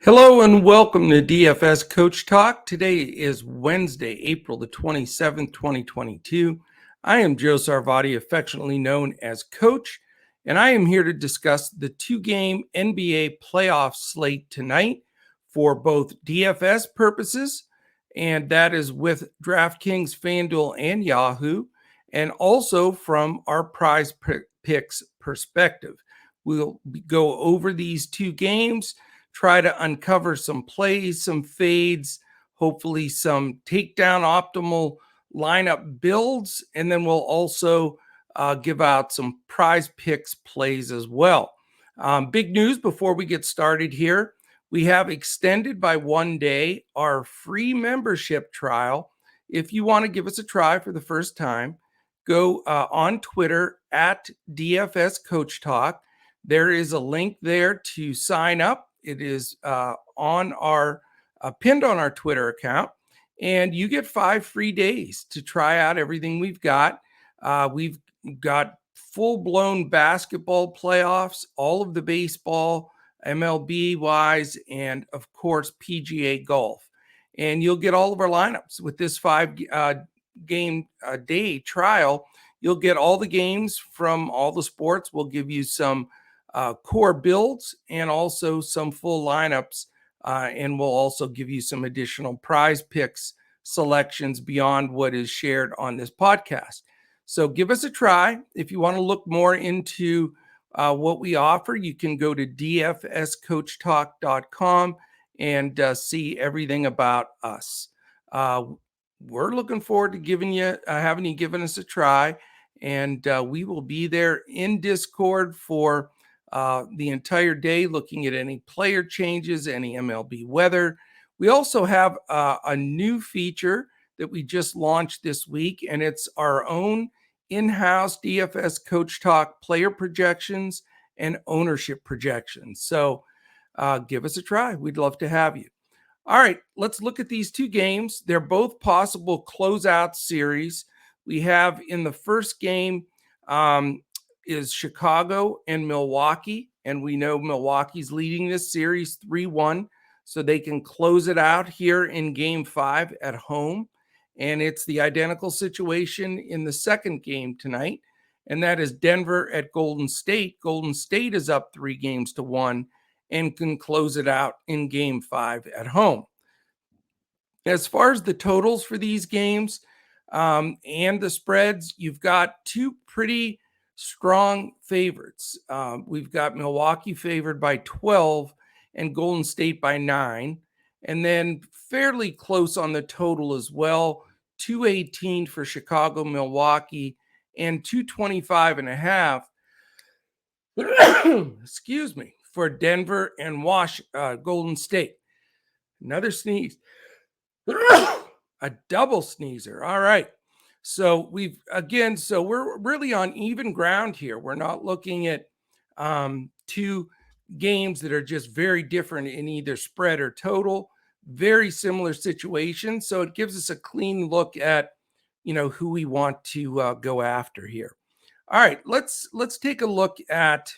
Hello and welcome to DFS Coach Talk. Today is Wednesday, April the 27th, 2022. I am Joe Sarvati, affectionately known as Coach, and I am here to discuss the two-game NBA playoff slate tonight for both DFS purposes, and that is with Draftkings Fanduel and Yahoo, and also from our PrizePicks perspective. We'll go over these two games, try to uncover some plays, some fades, hopefully some takedown optimal lineup builds, and then we'll also give out some PrizePicks plays as well. Big news before we get started here. We have extended by 1 day our free membership trial. If you want to give us a try for the first time, go on Twitter at DFS Coach Talk. There is a link there to sign up. It is on our pinned on our Twitter account, and you get 5 free days to try out everything we've got. We've got full-blown basketball playoffs, all of the baseball, MLB wise, and of course PGA golf. And you'll get all of our lineups with this 5 game day trial. You'll get all the games from all the sports. We'll give you some core builds and also some full lineups, and we'll also give you some additional PrizePicks selections beyond what is shared on this podcast. So give us a try. If you want to look more into what we offer, you can go to dfscoachtalk.com and see everything about us. We're looking forward to having you giving us a try, and we will be there in Discord for the entire day, looking at any player changes, any MLB weather. We also have a new feature that we just launched this week, and it's our own in-house DFS Coach Talk player projections and ownership projections. So give us a try. We'd love to have you. All right, let's look at these two games. They're both possible closeout series. We have in the first game is Chicago and Milwaukee, and we know Milwaukee's leading this series 3-1, so they can close it out here in Game 5 at home. And it's the identical situation in the second game tonight, and that is Denver at Golden State. Golden State is up 3-1 and can close it out in Game 5 at home. As far as the totals for these games and the spreads, you've got two pretty strong favorites. We've got Milwaukee favored by 12 and Golden State by 9. And then fairly close on the total as well. 218 for Chicago, Milwaukee, and 225.5 excuse me, for Denver and Golden State. Another sneeze. A double sneezer. All right. So we're really on even ground here. We're not looking at two games that are just very different in either spread or total. Very similar situations. So it gives us a clean look at, who we want to go after here. All right, let's take a look at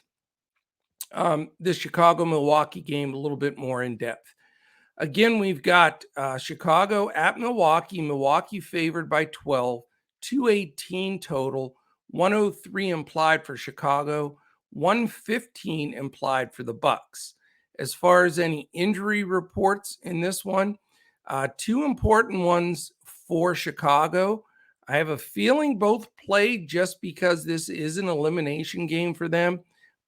the Chicago-Milwaukee game a little bit more in depth. Again, we've got Chicago at Milwaukee. Milwaukee favored by 12. 218 total, 103 implied for Chicago, 115 implied for the Bucks. As far as any injury reports in this one, two important ones for Chicago. I have a feeling both played just because this is an elimination game for them,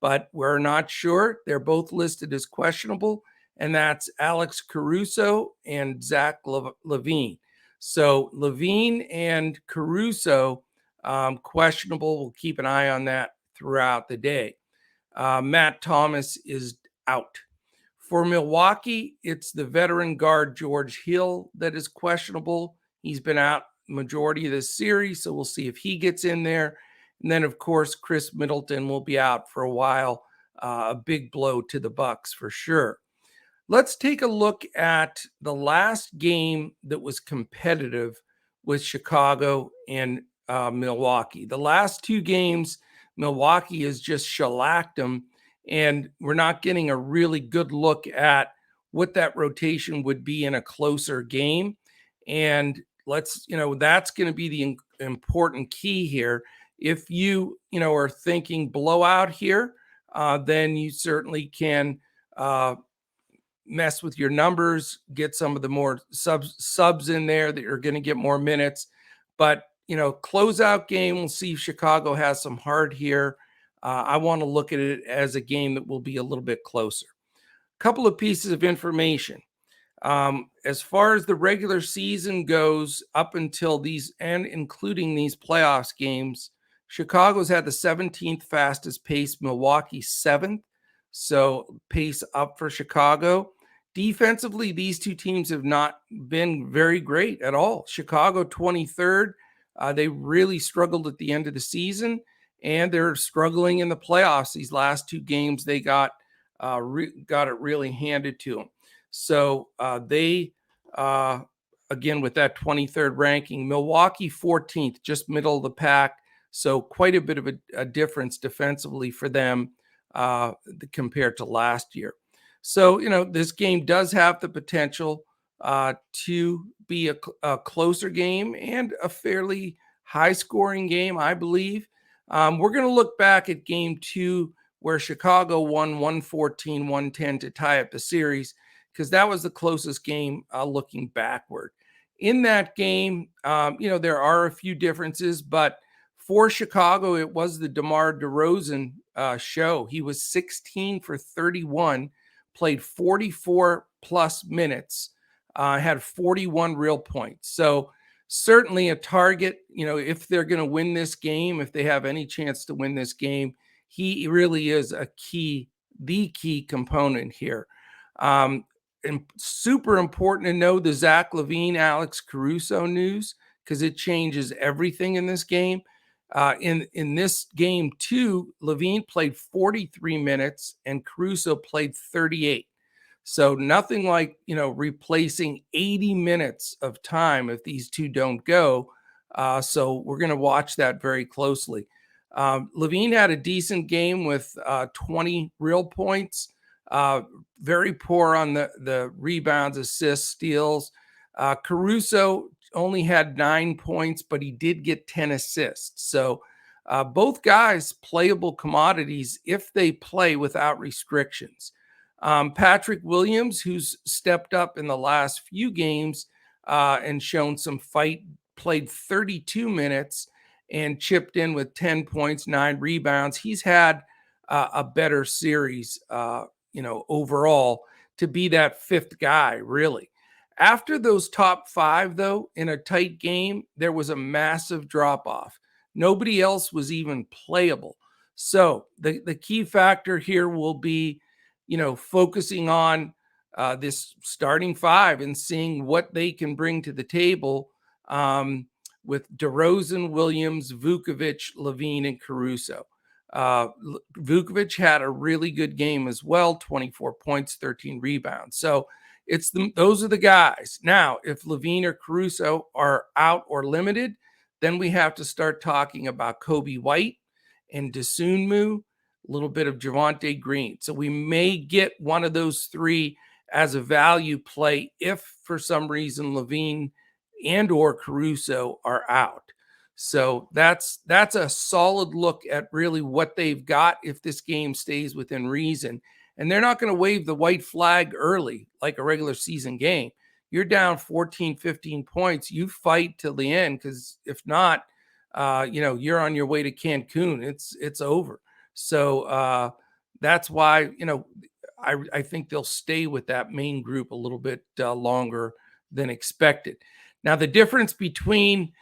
but we're not sure. They're both listed as questionable, and that's Alex Caruso and Zach LaVine. So LaVine and Caruso, questionable. We'll keep an eye on that throughout the day. Matt Thomas is out. For Milwaukee, it's the veteran guard George Hill that is questionable. He's been out majority of this series, so we'll see if he gets in there. And then, of course, Chris Middleton will be out for a while. A big blow to the Bucks for sure. Let's take a look at the last game that was competitive with Chicago and Milwaukee. The last two games, Milwaukee has just shellacked them, and we're not getting a really good look at what that rotation would be in a closer game. And that's going to be the important key here. If you are thinking blowout here, then you certainly can mess with your numbers, get some of the more subs in there that are going to get more minutes. But, closeout game, we'll see if Chicago has some heart here. I want to look at it as a game that will be a little bit closer. Couple of pieces of information. As far as the regular season goes, up until these and including these playoffs games, Chicago's had the 17th fastest pace, Milwaukee 7th. So pace up for Chicago. Defensively, these two teams have not been very great at all. Chicago 23rd. They really struggled at the end of the season, and they're struggling in the playoffs. These last two games, they got it really handed to them. So they, again, with that 23rd ranking, Milwaukee 14th, just middle of the pack. So quite a bit of a difference defensively for them compared to last year. So, this game does have the potential to be a closer game and a fairly high-scoring game, I believe. We're going to look back at game 2 where Chicago won 114-110 to tie up the series, because that was the closest game looking backward. In that game, there are a few differences, but for Chicago, it was the DeMar DeRozan show. He was 16 for 31, played 44 plus minutes, had 41 real points. So certainly a target, if they're going to win this game, if they have any chance to win this game, he really is the key component here. And super important to know the Zach LaVine, Alex Caruso news, because it changes everything in this game. In this game too, LaVine played 43 minutes and Caruso played 38. So nothing like, replacing 80 minutes of time if these two don't go. So we're going to watch that very closely. LaVine had a decent game with 20 real points. Very poor on the rebounds, assists, steals. Caruso only had 9 points, but he did get 10 assists. So both guys playable commodities if they play without restrictions. Patrick Williams, who's stepped up in the last few games and shown some fight, played 32 minutes and chipped in with 10 points, 9 rebounds. He's had a better series, overall, to be that fifth guy, really. After those top 5, though, in a tight game, there was a massive drop-off. Nobody else was even playable. So the key factor here will be, focusing on this starting 5 and seeing what they can bring to the table with DeRozan, Williams, Vucevic, LaVine, and Caruso. Vucevic had a really good game as well, 24 points, 13 rebounds. So those are the guys. Now, if LaVine or Caruso are out or limited, then we have to start talking about Kobe White and Dosunmu, a little bit of Javonte Green. So we may get one of those 3 as a value play if for some reason LaVine and or Caruso are out. So that's a solid look at really what they've got if this game stays within reason. And they're not going to wave the white flag early like a regular season game. You're down 14, 15 points. You fight till the end, because if not, you're on your way to Cancun. It's over. So that's why, I think they'll stay with that main group a little bit longer than expected. Now, the difference between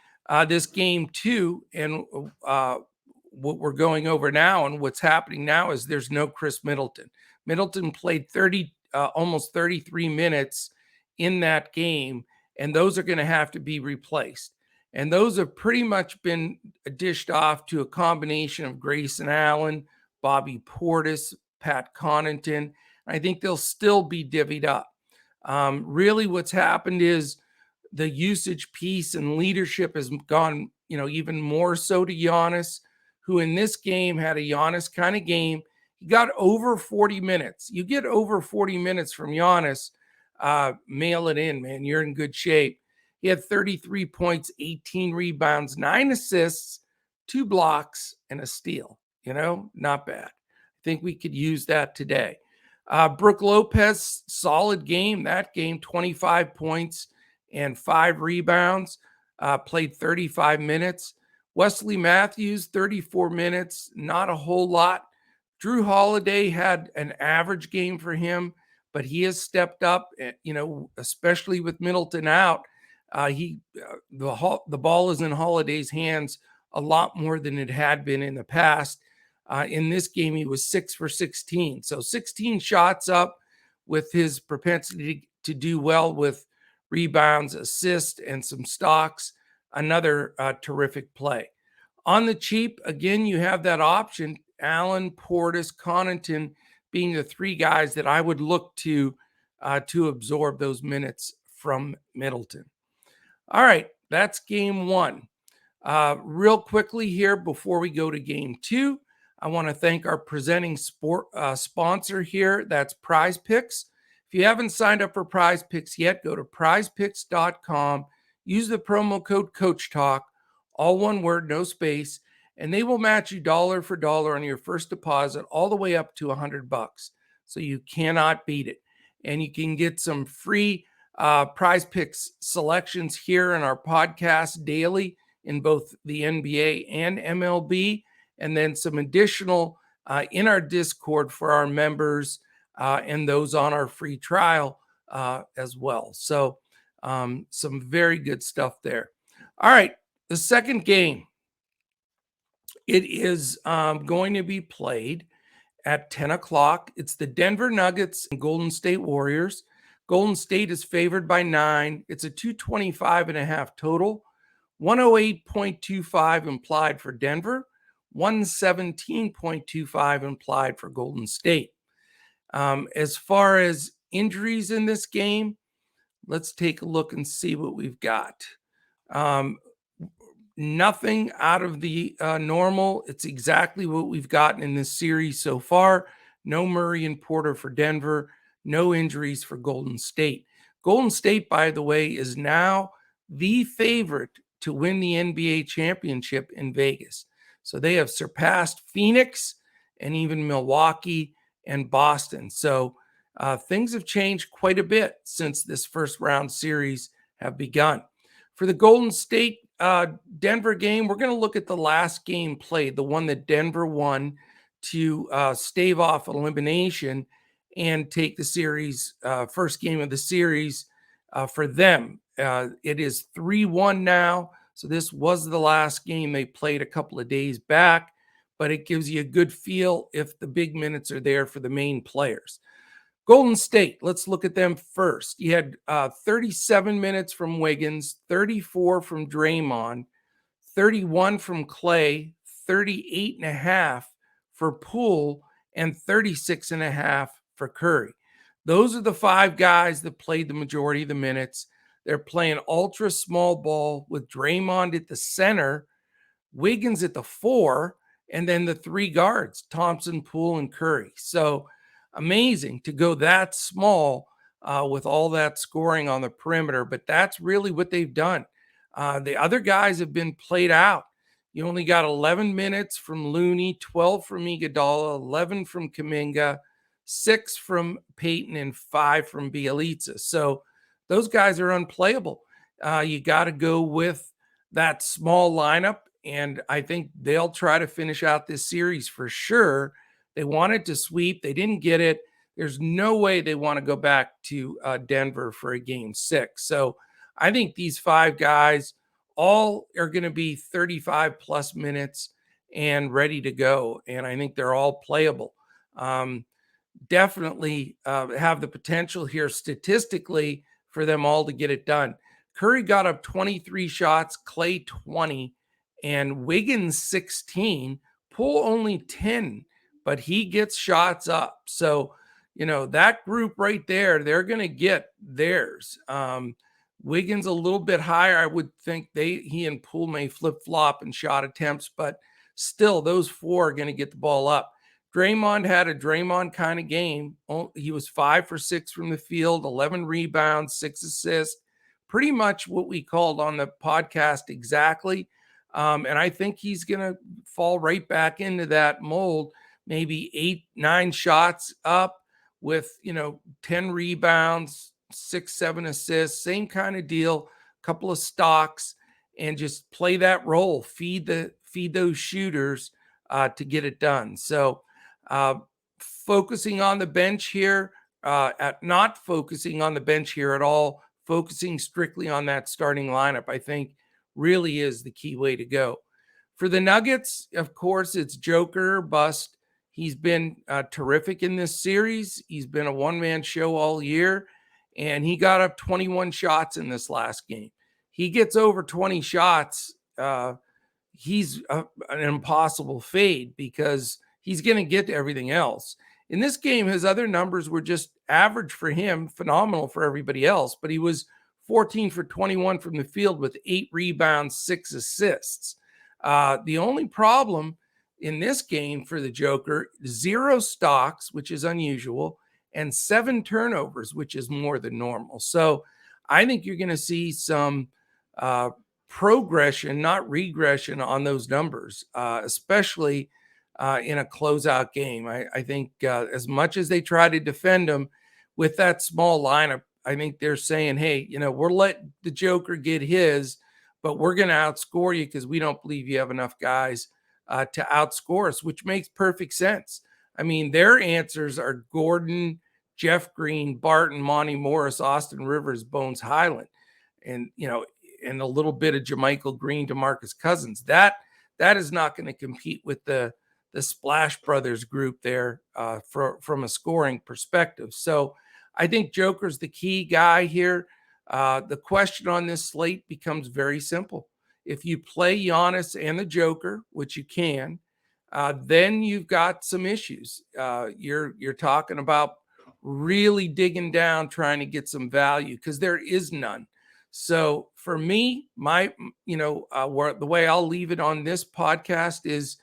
this game 2 and what we're going over now and what's happening now is there's no Chris Middleton. Middleton played almost 33 minutes in that game, and those are going to have to be replaced. And those have pretty much been dished off to a combination of Grayson Allen, Bobby Portis, Pat Connaughton. I think they'll still be divvied up. Really what's happened is the usage piece and leadership has gone, even more so to Giannis, who in this game had a Giannis kind of game He got over 40 minutes. You get over 40 minutes from Giannis, mail it in, man. You're in good shape. He had 33 points, 18 rebounds, 9 assists, 2 blocks, and a steal. Not bad. I think we could use that today. Brook Lopez, solid game. That game, 25 points and 5 rebounds, played 35 minutes. Wesley Matthews, 34 minutes, not a whole lot. Drew Holiday had an average game for him, but he has stepped up, especially with Middleton out. The ball is in Holiday's hands a lot more than it had been in the past. In this game, he was 6 for 16. So 16 shots up with his propensity to do well with rebounds, assists, and some stocks. Another terrific play. On the cheap, again, you have that option. Allen, Portis, Connaughton being the 3 guys that I would look to absorb those minutes from Middleton. All right, that's game 1. Real quickly here before we go to game 2, I want to thank our presenting sponsor here. That's PrizePicks. If you haven't signed up for PrizePicks yet, go to prizepicks.com. Use the promo code CoachTalk, all one word, no space, and they will match you dollar for dollar on your first deposit all the way up to $100. So you cannot beat it. And you can get some free PrizePicks selections here in our podcast daily in both the NBA and MLB, and then some additional in our Discord for our members and those on our free trial as well. So some very good stuff there. All right, the second game. It is going to be played at 10 o'clock. It's the Denver Nuggets and Golden State Warriors. Golden State is favored by 9. It's a 225.5 total. 108.25 implied for Denver. 117.25 implied for Golden State. As far as injuries in this game, let's take a look and see what we've got. Nothing out of the normal. It's exactly what we've gotten in this series so far. No Murray and Porter for Denver. No injuries for Golden State. Golden State, by the way, is now the favorite to win the NBA championship in Vegas. So they have surpassed Phoenix and even Milwaukee and Boston. So things have changed quite a bit since this first round series have begun. For the Golden State Denver game, we're going to look at the last game played, the one that Denver won to stave off elimination and take the series, first game of the series for them. It is 3-1 now. So this was the last game they played a couple of days back, but it gives you a good feel if the big minutes are there for the main players. Golden State, let's look at them first. You had 37 minutes from Wiggins, 34 from Draymond, 31 from Clay, 38.5 for Poole, and 36.5 for Curry. Those are the 5 guys that played the majority of the minutes. They're playing ultra small ball with Draymond at the center, Wiggins at the 4, and then the 3 guards, Thompson, Poole, and Curry. So amazing to go that small with all that scoring on the perimeter, but that's really what they've done. The other guys have been played out. You only got 11 minutes from Looney, 12 from Iguodala, 11 from Kuminga, 6 from Payton, and 5 from Bielitsa. So those guys are unplayable. You got to go with that small lineup, and I think they'll try to finish out this series for sure. They wanted to sweep. They didn't get it. There's no way they want to go back to Denver for a game 6. So I think these 5 guys all are going to be 35 plus minutes and ready to go. And I think they're all playable. Definitely have the potential here statistically for them all to get it done. Curry got up 23 shots, Clay 20, and Wiggins 16, Poole only 10. But he gets shots up. So, that group right there, they're going to get theirs. Wiggins a little bit higher. I would think he and Poole may flip-flop in shot attempts, but still those 4 are going to get the ball up. Draymond had a Draymond kind of game. He was 5 for 6 from the field, 11 rebounds, 6 assists, pretty much what we called on the podcast exactly. And I think he's going to fall right back into that mold, maybe 8, 9 shots up with, 10 rebounds, 6, 7 assists, same kind of deal, couple of stocks, and just play that role, feed those shooters to get it done. So focusing on the bench here, at not focusing on the bench here at all, focusing strictly on that starting lineup, I think really is the key way to go. For the Nuggets, of course, it's Joker or bust. He's been terrific in this series. He's been a one-man show all year, and he got up 21 shots in this last game. He gets over 20 shots, he's an impossible fade because he's going to get to everything else. In this game, his other numbers were just average for him, phenomenal for everybody else, but he was 14 for 21 from the field with 8 rebounds, 6 assists. The only problem in this game for the Joker, 0 stocks, which is unusual, and 7 turnovers, which is more than normal. So I think you're going to see some progression, not regression on those numbers, especially in a closeout game. I think as much as they try to defend him with that small lineup, I think they're saying, hey, we're letting the Joker get his, but we're going to outscore you because we don't believe you have enough guys to outscore us, which makes perfect sense. I mean, their answers are Gordon, Jeff Green, Barton, Monty Morris, Austin Rivers, Bones Highland, and, and a little bit of JaMychal Green, DeMarcus Cousins. That is not going to compete with the Splash Brothers group there from a scoring perspective. So I think Joker's the key guy here. The question on this slate becomes very simple. If you play Giannis and the Joker, which you can, then you've got some issues. You're talking about really digging down, trying to get some value because there is none. So for me, the way I'll leave it on this podcast is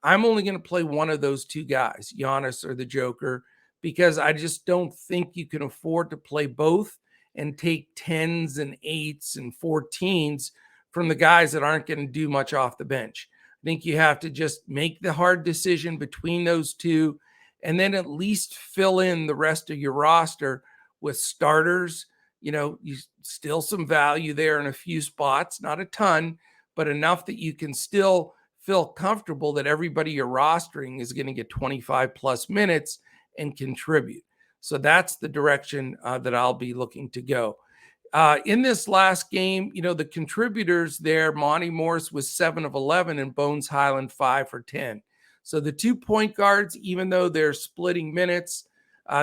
I'm only going to play one of those two guys, Giannis or the Joker, because I just don't think you can afford to play both and take 10s and 8s and 14s from the guys that aren't going to do much off the bench. I think you have to just make the hard decision between those two and then at least fill in the rest of your roster with starters. You still some value there in a few spots, not a ton, but enough that you can still feel comfortable that everybody you're rostering is going to get 25 plus minutes and contribute. So that's the direction that I'll be looking to go. In this last game, the contributors there, Monty Morris was 7 of 11 and Bones Highland 5 for 10. So the 2 point guards, even though they're splitting minutes,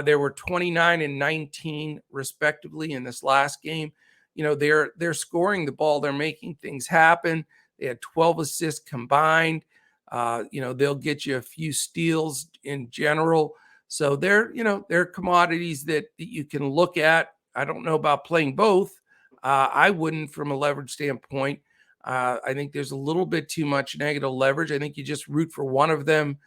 there were 29 and 19 respectively in this last game. They're scoring the ball. They're making things happen. They had 12 assists combined. They'll get you a few steals in general. So they're commodities that you can look at. I don't know about playing both. I wouldn't from a leverage standpoint. I think there's a little bit too much negative leverage. I think you just root for one of them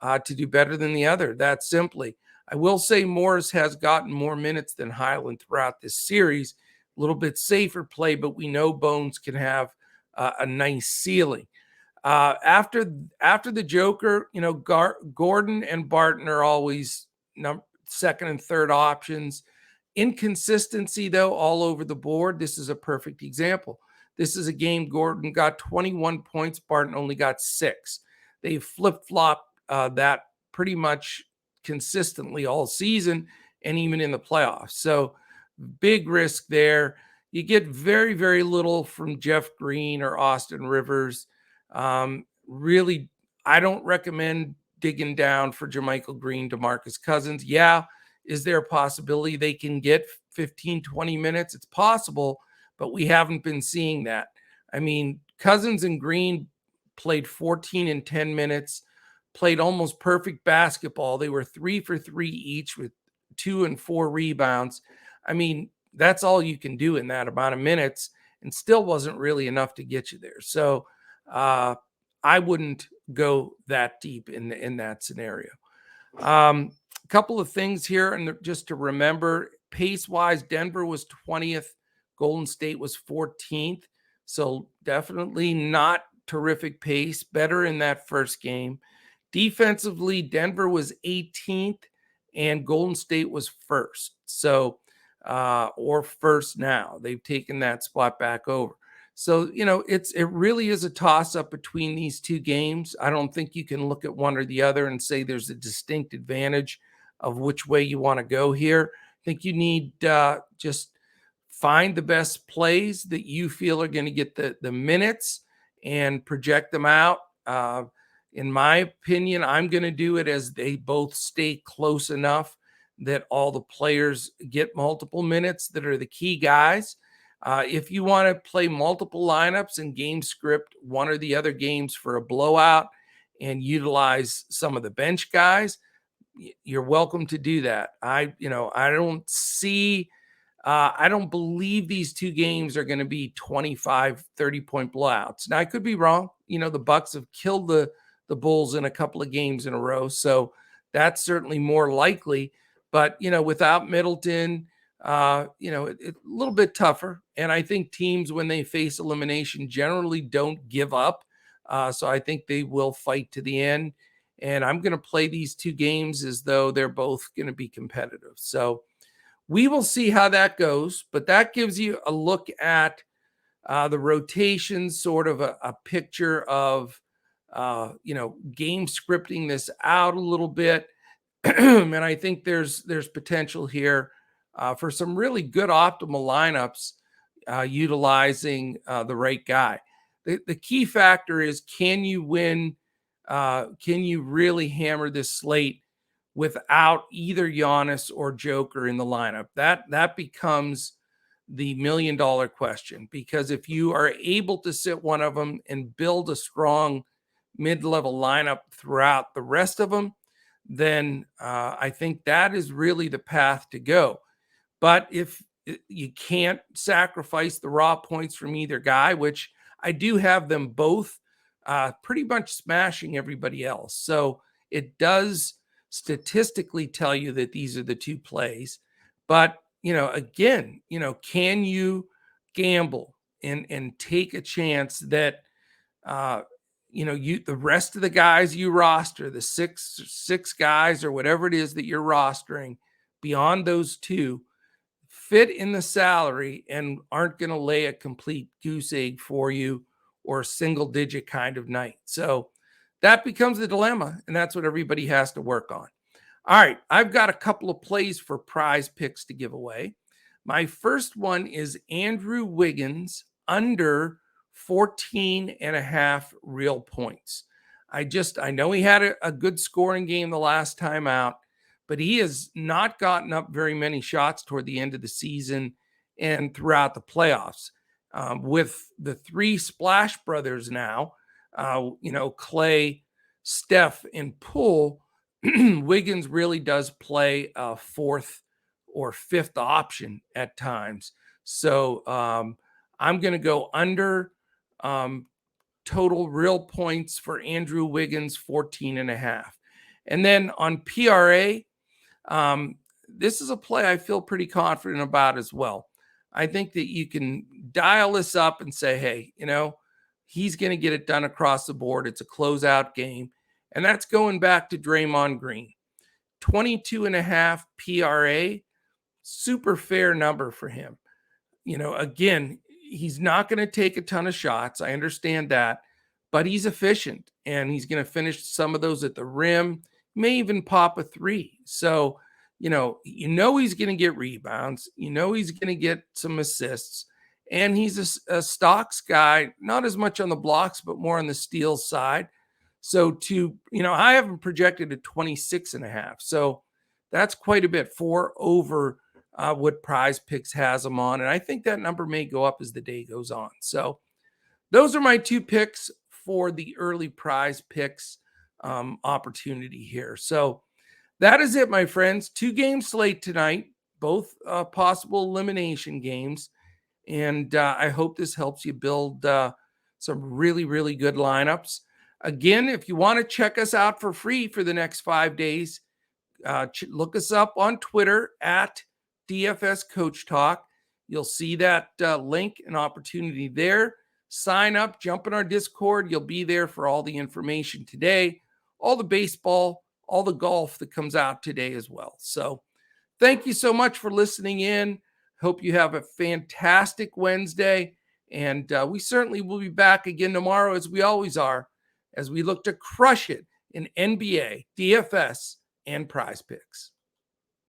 to do better than the other. That simply. I will say Morris has gotten more minutes than Highland throughout this series. A little bit safer play, but we know Bones can have a nice ceiling. After the Joker, Gordon and Barton are always second and third options. Inconsistency, though, all over the board. This is a perfect example. This is a game Gordon got 21 points. Barton only got 6. They flip-flopped that pretty much consistently all season and even in the playoffs. So big risk there. You get very, very little from Jeff Green or Austin Rivers. Really, I don't recommend digging down for JaMychal Green, DeMarcus Cousins. Yeah, is there a possibility they can get 15, 20 minutes? It's possible, but we haven't been seeing that. I mean, Cousins and Green played 14 and 10 minutes, played almost perfect basketball. They were 3 for 3 each with 2 and 4 rebounds. I mean, that's all you can do in that amount of minutes and still wasn't really enough to get you there. So I wouldn't go that deep in that scenario. A couple of things here, and just to remember, pace-wise, Denver was 20th, Golden State was 14th, so definitely not terrific pace, better in that first game. Defensively, Denver was 18th, and Golden State was first, so or first now. They've taken that spot back over. So, it really is a toss-up between these two games. I don't think you can look at one or the other and say there's a distinct advantage of which way you want to go here. I think you need just find the best plays that you feel are going to get the minutes and project them out. In my opinion, I'm going to do it as they both stay close enough that all the players get multiple minutes that are the key guys. If you want to play multiple lineups and game script one or the other games for a blowout and utilize some of the bench guys, you're welcome to do that. I don't believe these two games are going to be 25, 30-point blowouts. Now, I could be wrong. The Bucks have killed the Bulls in a couple of games in a row, so that's certainly more likely. But, without Middleton, it's a little bit tougher. And I think teams, when they face elimination, generally don't give up. So I think they will fight to the end. And I'm going to play these two games as though they're both going to be competitive. So we will see how that goes. But that gives you a look at the rotations, sort of a picture of, game scripting this out a little bit. And I think there's potential here for some really good optimal lineups utilizing the right guy. The key factor is, can you win? Can you really hammer this slate without either Giannis or Joker in the lineup? That becomes the $1 million question, because if you are able to sit one of them and build a strong mid-level lineup throughout the rest of them, then I think that is really the path to go. But if you can't sacrifice the raw points from either guy, which I do have them both pretty much smashing everybody else. So it does statistically tell you that these are the two plays. But, again, can you gamble and take a chance that, the rest of the guys you roster, the six guys or whatever it is that you're rostering beyond those two, fit in the salary and aren't going to lay a complete goose egg for you or a single digit kind of night. So that becomes the dilemma, and that's what everybody has to work on. All right, I've got a couple of plays for prize picks to give away. My first one is Andrew Wiggins under 14.5 real points. I know he had a good scoring game the last time out, but he has not gotten up very many shots toward the end of the season and throughout the playoffs. With the three Splash Brothers now, Clay, Steph, and Poole, Wiggins really does play a fourth or fifth option at times. So I'm going to go under total real points for Andrew Wiggins, 14.5. And then on PRA, this is a play I feel pretty confident about as well. I think that you can dial this up and say, hey, he's going to get it done across the board. It's a closeout game. And that's going back to Draymond Green. 22.5 PRA, super fair number for him. Again, he's not going to take a ton of shots. I understand that, but he's efficient and he's going to finish some of those at the rim, may even pop a three. So, he's going to get rebounds. He's going to get some assists, and he's a stocks guy, not as much on the blocks, but more on the steals side. So I have him projected at 26.5. So that's quite a bit, 4 over what PrizePicks has him on. And I think that number may go up as the day goes on. So those are my two picks for the early PrizePicks opportunity here. So that is it, my friends. 2-game slate tonight, both possible elimination games. And I hope this helps you build some really, really good lineups. Again, if you want to check us out for free for the next 5 days, look us up on Twitter at DFS Coach Talk. You'll see that link and opportunity there. Sign up, jump in our Discord. You'll be there for all the information today, all the baseball, all the golf that comes out today as well. So thank you so much for listening in. Hope you have a fantastic Wednesday. And we certainly will be back again tomorrow, as we always are, as we look to crush it in NBA, DFS, and PrizePicks.